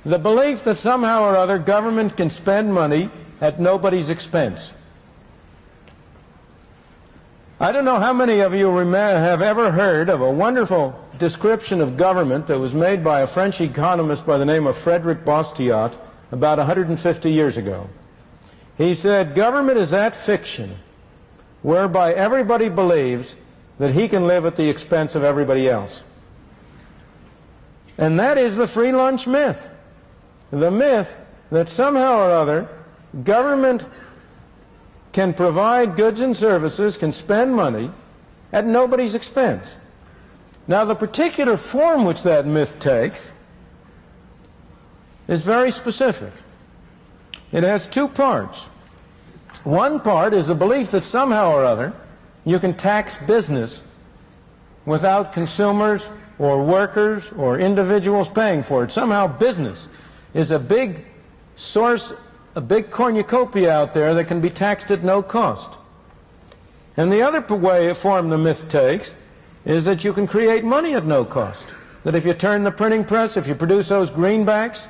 The belief that somehow or other government can spend money at nobody's expense. I don't know how many of you have ever heard of a wonderful description of government that was made by a French economist by the name of Frédéric Bastiat about 150 years ago. He said, "Government is that fiction whereby everybody believes that he can live at the expense of everybody else." And that is the free lunch myth. The myth that somehow or other government can provide goods and services, can spend money at nobody's expense. Now, the particular form which that myth takes is very specific. It has two parts. One part is the belief that somehow or other you can tax business without consumers or workers or individuals paying for it. Somehow business is a big source, a big cornucopia out there that can be taxed at no cost. And the other form the myth takes is that you can create money at no cost. That if you turn the printing press, if you produce those greenbacks,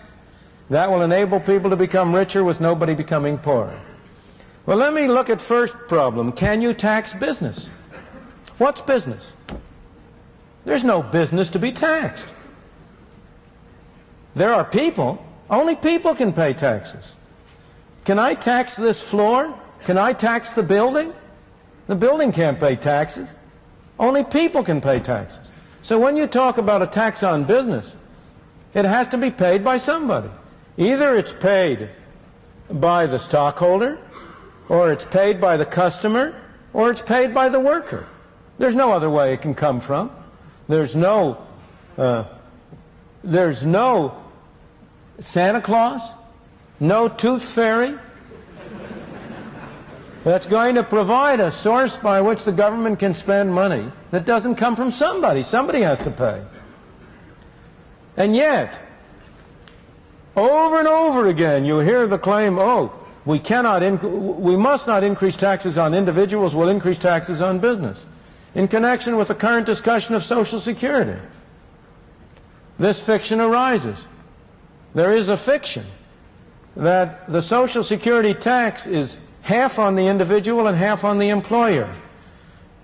that will enable people to become richer with nobody becoming poorer. Well, let me look at first problem. Can you tax business? What's business? There's no business to be taxed. There are people. Only people can pay taxes. Can I tax this floor? Can I tax the building? The building can't pay taxes. Only people can pay taxes. So when you talk about a tax on business, it has to be paid by somebody. Either it's paid by the stockholder, or it's paid by the customer, or it's paid by the worker. There's no other way it can come from. There's no Santa Claus, no tooth fairy that's going to provide a source by which the government can spend money that doesn't come from somebody. Somebody has to pay. And yet, over and over again, you hear the claim, oh, we must not increase taxes on individuals, we'll increase taxes on business. In connection with the current discussion of Social Security, this fiction arises. There is a fiction that the Social Security tax is half on the individual and half on the employer.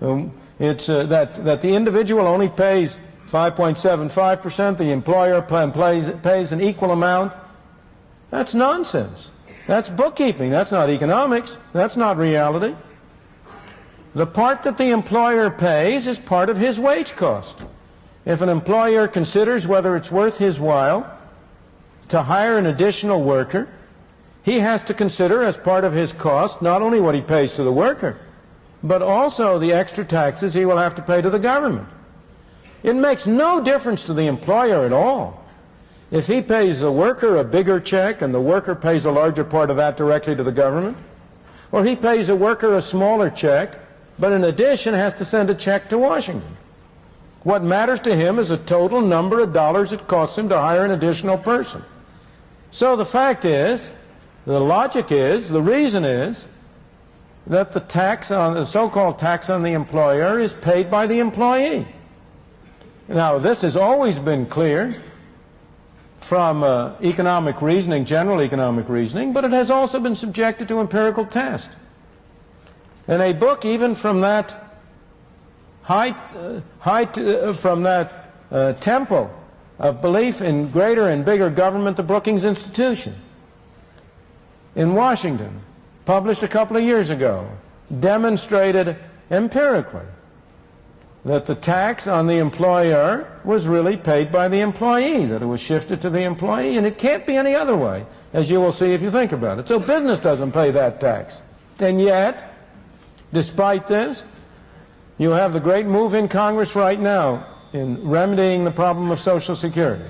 That the individual only pays 5.75%, the employer pays an equal amount. That's nonsense. That's bookkeeping. That's not economics. That's not reality. The part that the employer pays is part of his wage cost. If an employer considers whether it's worth his while to hire an additional worker, he has to consider as part of his cost not only what he pays to the worker, but also the extra taxes he will have to pay to the government. It makes no difference to the employer at all if he pays the worker a bigger check and the worker pays a larger part of that directly to the government, or he pays the worker a smaller check, but in addition has to send a check to Washington. What matters to him is the total number of dollars it costs him to hire an additional person. So the fact is, the logic is, the reason is, that the so-called tax on the employer is paid by the employee. Now, this has always been clear from economic reasoning, general economic reasoning, but it has also been subjected to empirical test. And a book, even from that temple of belief in greater and bigger government, the Brookings Institution in Washington, published a couple of years ago, demonstrated empirically that the tax on the employer was really paid by the employee, that it was shifted to the employee, and it can't be any other way, as you will see if you think about it. So business doesn't pay that tax. And yet, despite this, you have the great move in Congress right now in remedying the problem of Social Security.